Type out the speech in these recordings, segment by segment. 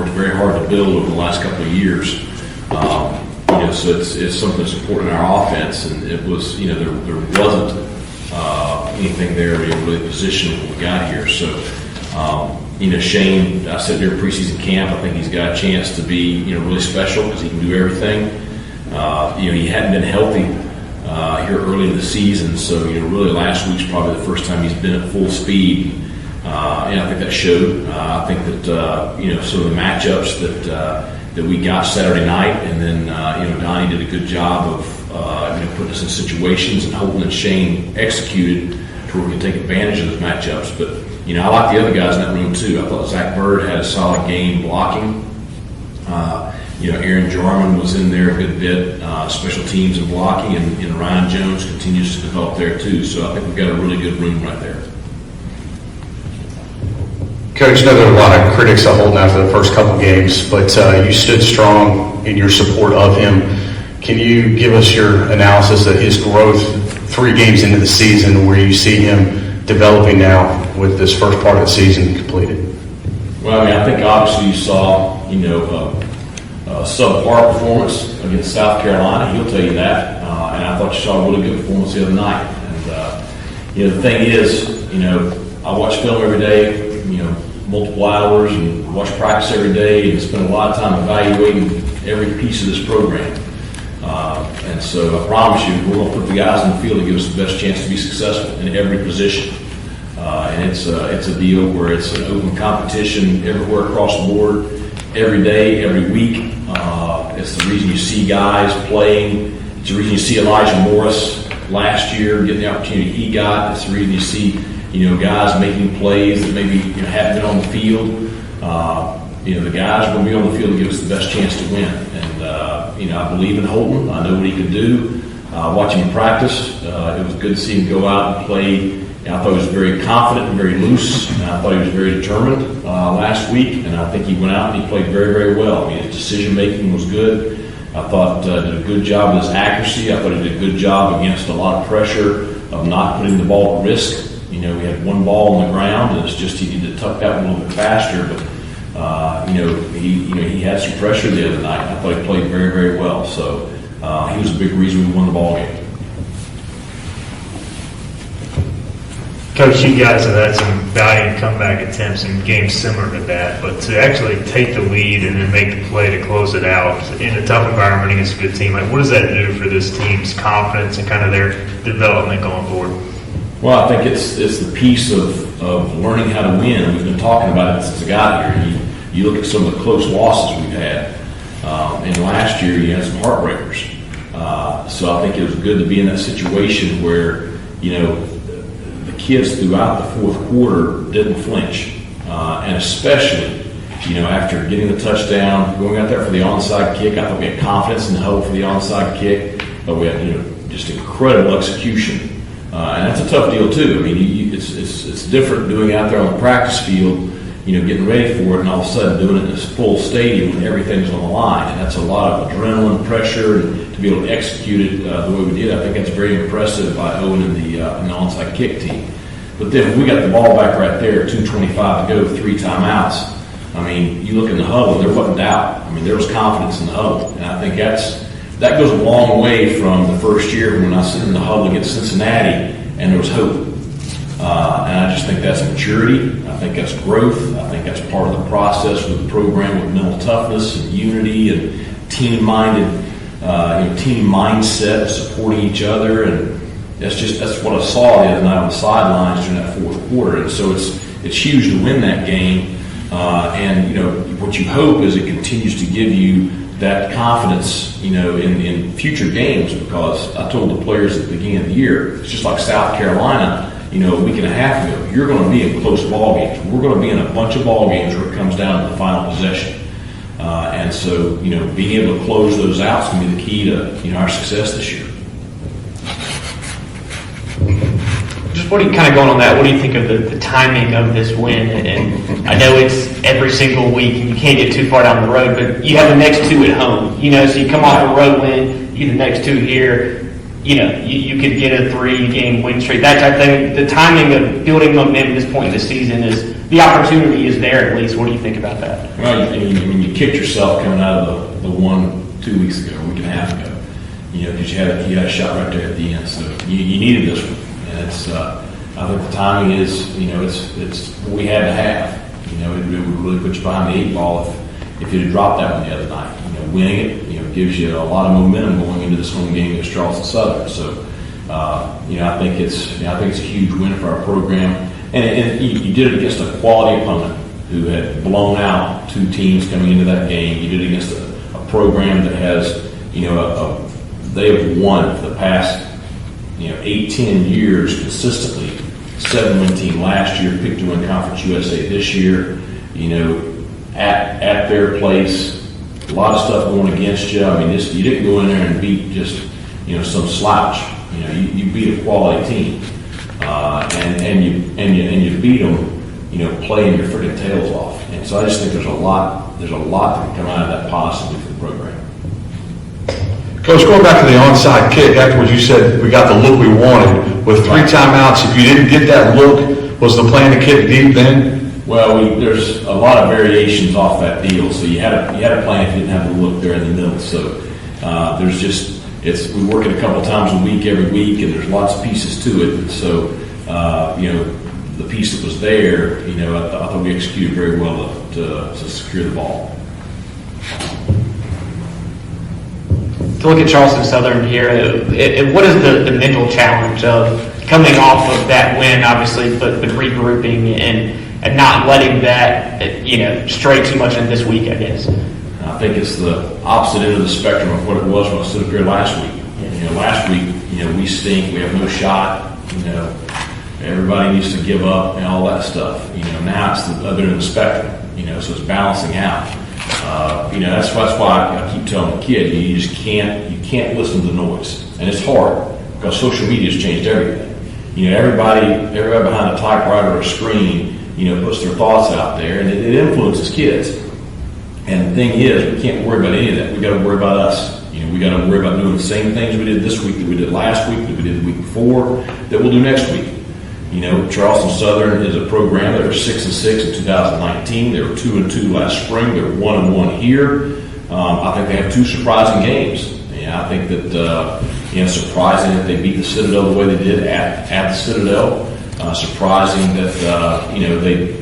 worked very hard to build over the last couple of years. So it's something that's important in our offense, and it was, there wasn't anything there to really position when we got here. So, Shane, I said during preseason camp, I think he's got a chance to be, really special because he can do everything. He hadn't been healthy here early in the season, so, really last week's probably the first time he's been at full speed. And I think that showed. I think that, some of the matchups that we got Saturday night, and then, Donnie did a good job of, putting us in situations, and Holton and Shane executed to where we could take advantage of those matchups. But, I like the other guys in that room too. I thought Zach Bird had a solid game blocking. Aaron Jarman was in there a good bit, special teams and blocking, and Ryan Jones continues to develop there too. So I think we've got a really good room right there. Coach, I know there are a lot of critics of Holton after the first couple games, but you stood strong in your support of him. Can you give us your analysis of his growth 3 games into the season, where you see him developing now with this first part of the season completed? Well, I think obviously you saw, a subpar performance against South Carolina. He'll tell you that. And I thought you saw a really good performance the other night. And, the thing is, I watch film every day, multiple hours, and watch practice every day, and spend a lot of time evaluating every piece of this program. And so I promise you, we're going to put the guys in the field to give us the best chance to be successful in every position. And it's a deal where it's an open competition everywhere across the board, every day, every week. It's the reason you see guys playing. It's the reason you see Elijah Morris last year getting the opportunity he got. It's the reason you see guys making plays that maybe haven't been on the field. The guys are going to be on the field to give us the best chance to win. And I believe in Holton. I know what he can do. Watching him practice, it was good to see him go out and play. I thought he was very confident and very loose. And I thought he was very determined last week. And I think he went out and he played very, very well. His decision making was good. I thought did a good job with his accuracy. I thought he did a good job against a lot of pressure of not putting the ball at risk. We had one ball on the ground, and it's just he needed to tuck that one a little bit faster. But he had some pressure the other night. I thought he played very, very well. So he was a big reason we won the ball game. Coach, you guys have had some valiant comeback attempts in games similar to that, but to actually take the lead and then make the play to close it out in a tough environment against a good team, what does that do for this team's confidence and kind of their development going forward? Well, I think it's the piece of learning how to win. We've been talking about it since I got here. You look at some of the close losses we've had. And last year you had some heartbreakers. So I think it was good to be in that situation where, the kids throughout the fourth quarter didn't flinch. And especially, after getting the touchdown, going out there for the onside kick, I thought we had confidence in the huddle for the onside kick, but we had, just incredible execution. And that's a tough deal too. It's different doing out there on the practice field, getting ready for it, and all of a sudden doing it in this full stadium when everything's on the line. And that's a lot of adrenaline, pressure, and to be able to execute it the way we did, I think that's very impressive by Owen and the onside kick team. But then when we got the ball back right there, 2:25 to go, 3 timeouts. You look in the huddle, there wasn't doubt. There was confidence in the huddle, and I think that goes a long way from the first year when I sit in the huddle against Cincinnati and there was hope. And I just think that's maturity. I think that's growth. I think that's part of the process with the program, with mental toughness and unity and team-minded, team mindset, supporting each other. And that's what I saw the other night on the sidelines during that fourth quarter. And so it's huge to win that game. And what you hope is it continues to give you that confidence, in future games, because I told the players at the beginning of the year, it's just like South Carolina, a week and a half ago, you're going to be in close ball games. We're going to be in a bunch of ball games where it comes down to the final possession. And so, being able to close those out is going to be the key to, our success this year. Just what are you kind of going on that? What do you think of the timing of this win? And I know it's every single week and you can't get too far down the road, but you have the next 2 at home. So you come off a road win, you get the next 2 here. You could get a 3-game win streak, that type of thing. The timing of building momentum at this point in the season is the opportunity is there at least. What do you think about that? Well, you kicked yourself coming out of the one 2 weeks ago, a week and a half ago, because you had a shot right there at the end. So you needed this one. And it's, I think the timing is, it's what we had to have. It would really put you behind the 8 ball if you'd have dropped that one the other night. Winning it, gives you a lot of momentum going into this home game against Charleston Southern. So, I think it's a huge win for our program. And you did it against a quality opponent who had blown out 2 teams coming into that game. You did it against a program that has, they have won for the past, 8-10 years consistently. 7-win team last year, picked to win Conference USA this year. At their place, a lot of stuff going against you. You didn't go in there and beat just, some slouch. You beat a quality team, and you beat them, playing your freaking tails off. And so I just think there's a lot that can come out of that positively for the program. Coach, going back to the onside kick, afterwards you said we got the look we wanted. With 3 timeouts, if you didn't get that look, was the plan to kick deep then? Well, there's a lot of variations off that deal. So you had a plan if you didn't have the look there in the middle. So we work it a couple times a week, every week, and there's lots of pieces to it. And so the piece that was there, I thought we executed very well to secure the ball. To look at Charleston Southern here, what is the mental challenge of coming off of that win, obviously, but regrouping and not letting that, stray too much in this week, I guess? I think it's the opposite end of the spectrum of what it was when I stood up here last week. Last week, we stink, we have no shot, everybody needs to give up and all that stuff. Now it's the other end of the spectrum, so it's balancing out. That's why I keep telling the kid, you just can't listen to the noise. And it's hard because social media has changed everything. Everybody behind a typewriter or a screen, puts their thoughts out there, and it influences kids. And the thing is, we can't worry about any of that. We got to worry about us. We got to worry about doing the same things we did this week that we did last week, that we did the week before, that we'll do next week. Charleston Southern is a program that are 6-6 in 2019. They were 2-2 last spring. They're 1-1 here. I think they have 2 surprising games. I think that surprising that they beat the Citadel the way they did at the Citadel. Surprising that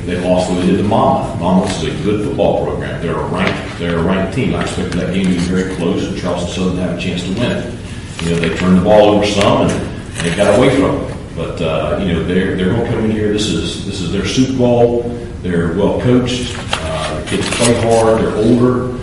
they lost the way they did to Monmouth. Monmouth is a good football program. They're a ranked team. I expected that game to be very close, and Charleston Southern to have a chance to win it. They turned the ball over some, and they got away from it. But they're going to come in here. This is their Super Bowl. They're well coached. The kids play hard. They're older.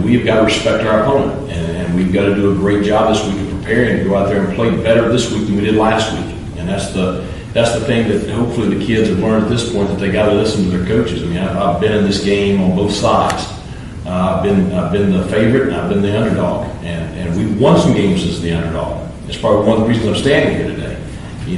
We've got to respect our opponent, and we've got to do a great job this week of preparing to go out there and play better this week than we did last week. And that's the thing that hopefully the kids have learned at this point, that they got to listen to their coaches. I've been in this game on both sides. I've been the favorite and I've been the underdog, and we've won some games as the underdog. It's probably one of the reasons I'm standing here today. You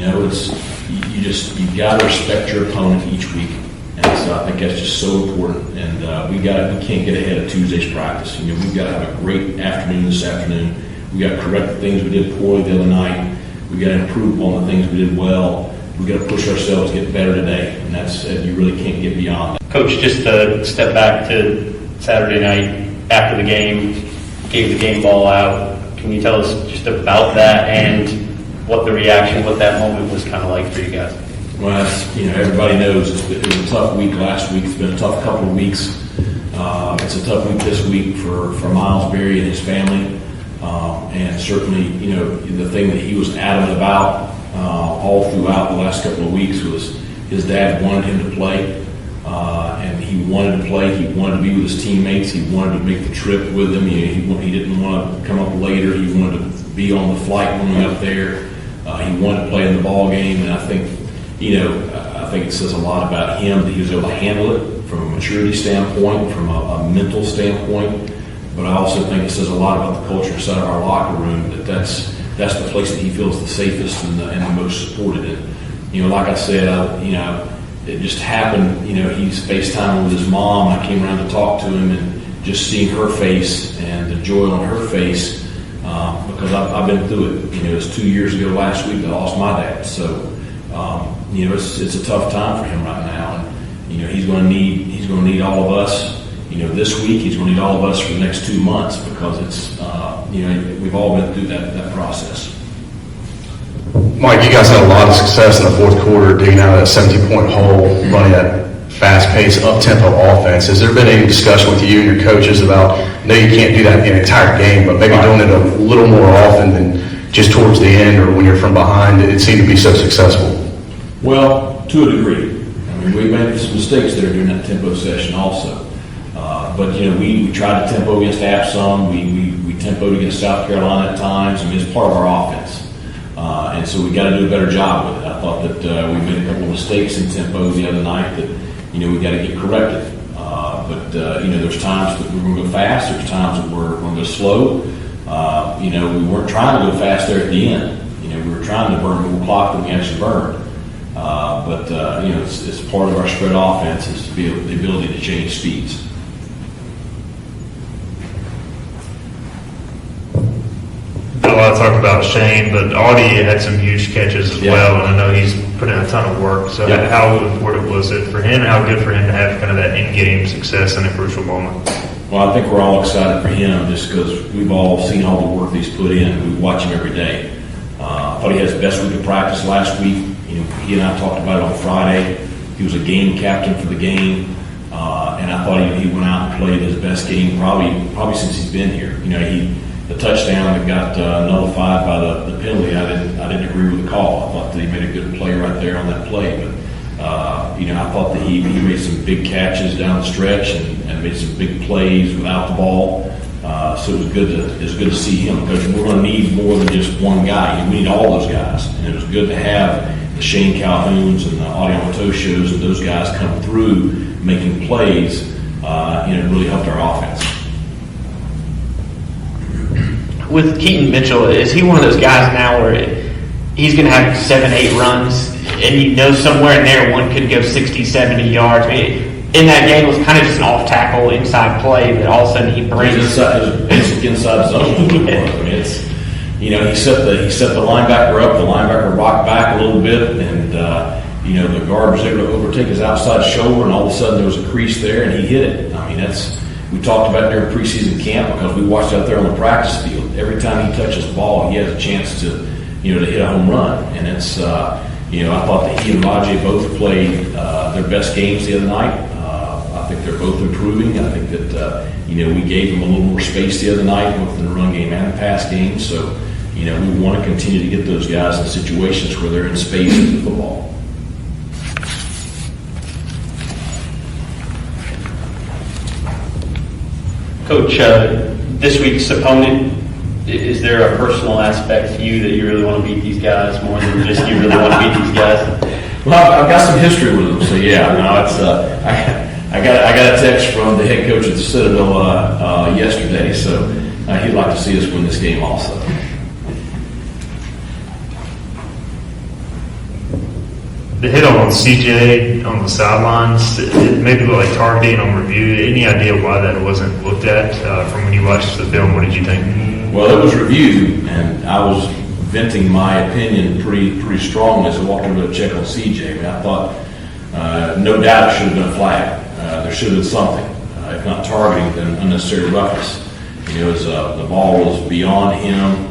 got to respect your opponent each week, and so I think that's just so important. And we can't get ahead of Tuesday's practice. We've got to have a great afternoon this afternoon. We got to correct the things we did poorly the other night. We got to improve on the things we did well. We got to push ourselves to get better today, and that's you really can't get beyond that. Coach, just to step back to Saturday night after the game, gave the game ball out. Can you tell us just about that and what the reaction, what that moment was kind of like for you guys? Well, everybody knows it was a tough week last week. It's been a tough couple of weeks. It's a tough week this week for Miles Berry and his family. And certainly, the thing that he was adamant about all throughout the last couple of weeks was his dad wanted him to play. And he wanted to play. He wanted to be with his teammates. He wanted to make the trip with them. He didn't want to come up later. He wanted to be on the flight when we went up there. He wanted to play in the ball game. And I think it says a lot about him that he was able to handle it from a maturity standpoint, from a mental standpoint. But I also think it says a lot about the culture inside of our locker room, that's the place that he feels the safest and the most supported in. Like I said, it just happened. He's FaceTiming with his mom. I came around to talk to him, and just seeing her face and the joy on her face, because I've been through it. It was 2 years ago last week that I lost my dad. So, it's a tough time for him right now. he's going to need all of us. This week he's going to need all of us for the next 2 months because it's we've all been through that process. Mike, you guys had a lot of success in the fourth quarter, digging out of that 17-point hole, running that fast-paced, up-tempo offense. Has there been any discussion with you and your coaches about, no, you can't do that the entire game, but maybe doing it a little more often than just towards the end or when you're from behind? It seemed to be so successful. Well, to a degree. I mean, we made some mistakes there during that tempo session also. But we tried to tempo against App some. We tempoed against South Carolina at times. I mean, it's part of our offense. And so we got to do a better job with it. I thought that we made a couple of mistakes in tempo the other night that, we got to get corrected. But there's times that we're going to go fast. There's times that we're going to go slow. We weren't trying to go fast there at the end. We were trying to burn more clock than we actually burned. But it's part of our spread offense is to be the ability to change speeds. A lot of talk about Shane, but Audie had some huge catches as well, and I know he's put in a ton of work. So how important was it for him, and how good for him to have kind of that in-game success in a crucial moment? Well, I think we're all excited for him just because we've all seen all the work he's put in. We watch him every day. I thought he had his best week of practice last week. He and I talked about it on Friday. He was a game captain for the game, and I thought he went out and played his best game probably since he's been here. The touchdown that got nullified by the penalty, I didn't agree with the call. I thought that he made a good play right there on that play. But I thought that he made some big catches down the stretch and made some big plays without the ball. So it was good to see him because we're going to need more than just one guy. We need all those guys, and it was good to have the Shane Calhouns and the Audie Shows and those guys come through making plays. It really helped our offense. With Keaton Mitchell, is he one of those guys now where he's going to have 7-8 runs, and somewhere in there one could go 60, 70 yards? I mean, in that game, it was kind of just an off-tackle inside play that all of a sudden he brings. It was basic inside zone. I mean, it's he set the linebacker up. The linebacker rocked back a little bit, and the guard was able to overtake his outside shoulder, and all of a sudden there was a crease there, and he hit it. I mean, we talked about it during preseason camp because we watched out there on the practice field. Every time he touches the ball, he has a chance to hit a home run. And it's, I thought that he and Rajay both played their best games the other night. I think they're both improving. I think that, we gave them a little more space the other night, both in the run game and the pass game. So, we want to continue to get those guys in situations where they're in space with the football. Coach, this week's opponent, is there a personal aspect to you that you really want to beat these guys more than just you really want to beat these guys? Well, I've got some history with them, so yeah. No, it's I got a text from the head coach at the Citadel yesterday, so he'd like to see us win this game also. The hit on CJ on the sidelines, it maybe looked like targeting on review. Any idea why that wasn't looked at from when you watched the film? What did you think? Well, it was reviewed, and I was venting my opinion pretty strongly as I walked over to check on CJ. I mean, I thought, no doubt it should have been a flag. There should have been something. If not targeting, then unnecessary roughness. As the ball was beyond him.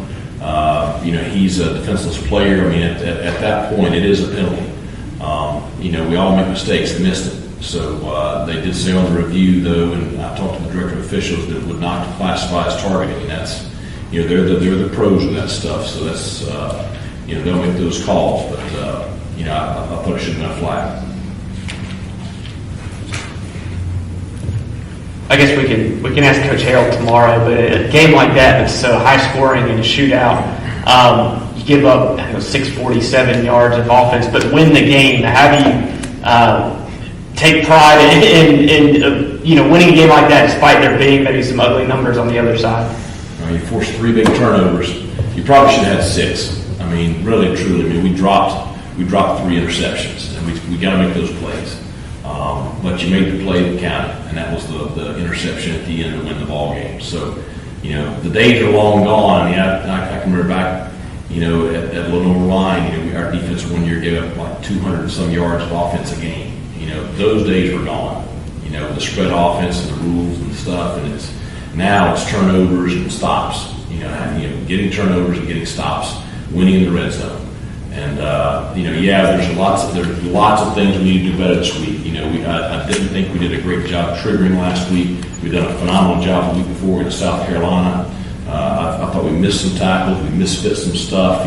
He's a defenseless player. I mean, at that point, it is a penalty. We all make mistakes. They missed it. So they did say on the review, though, and I talked to the director of officials, that it would not classify as targeting. And that's, they're the pros of that stuff. So that's, they'll make those calls. But, I thought it should have been a flag. I guess we can ask Coach Harold tomorrow, but a game like that that's so high scoring and a shootout, you give up 647 yards of offense, but win the game. How do you take pride in winning a game like that, despite there being maybe some ugly numbers on the other side? You forced 3 big turnovers. You probably should have had 6. I mean, really, truly. I mean, we dropped 3 interceptions, and we got to make those plays. But you made the play that counted, and that was the interception at the end to win the ball game. So, the days are long gone. I mean, I can remember back, at Lenore Line, our defense one year gave up like 200 and some yards of offense a game. those days were gone. The spread offense and the rules and stuff, and now it's turnovers and stops. Getting turnovers and getting stops, winning in the red zone. And there's lots of things we need to do better this week. I didn't think we did a great job triggering last week. We've done a phenomenal job the week before in South Carolina. I thought we missed some tackles, we misfit some stuff.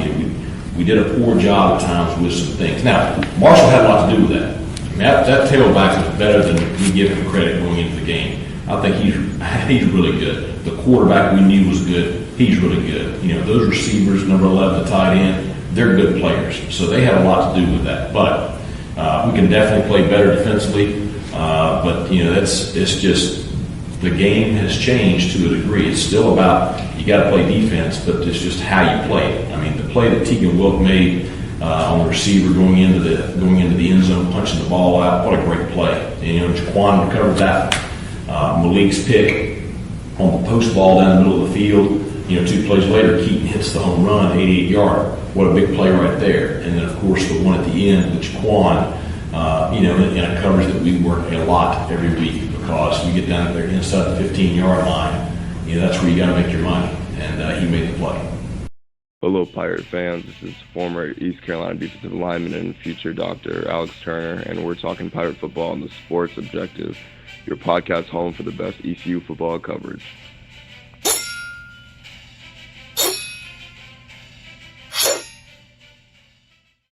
We did a poor job at times with some things. Now, Marshall had a lot to do with that. That tailback is better than we give him credit going into the game. I think he's really good. The quarterback we knew was good. He's really good. Those receivers, number 11, the tight end, they're good players. So they had a lot to do with that. But we can definitely play better defensively. It's just the game has changed to a degree. It's still about you got to play defense, but it's just how you play it. I mean, the play that Tegan Wilk made on the receiver going into the end zone, punching the ball out, what a great play. And Jaquan recovered that. Malik's pick on the post ball down the middle of the field. 2 plays later, Keaton hits the home run, 88-yard. What a big play right there. And then, of course, the one at the end with Jaquan, in a coverage that we work a lot every week, because you get down there inside the 15-yard line, that's where you got to make your money. And he made the play. Hello, Pirate fans. This is former East Carolina defensive lineman and future Dr. Alex Turner, and we're talking Pirate football on the Sports Objective, your podcast home for the best ECU football coverage.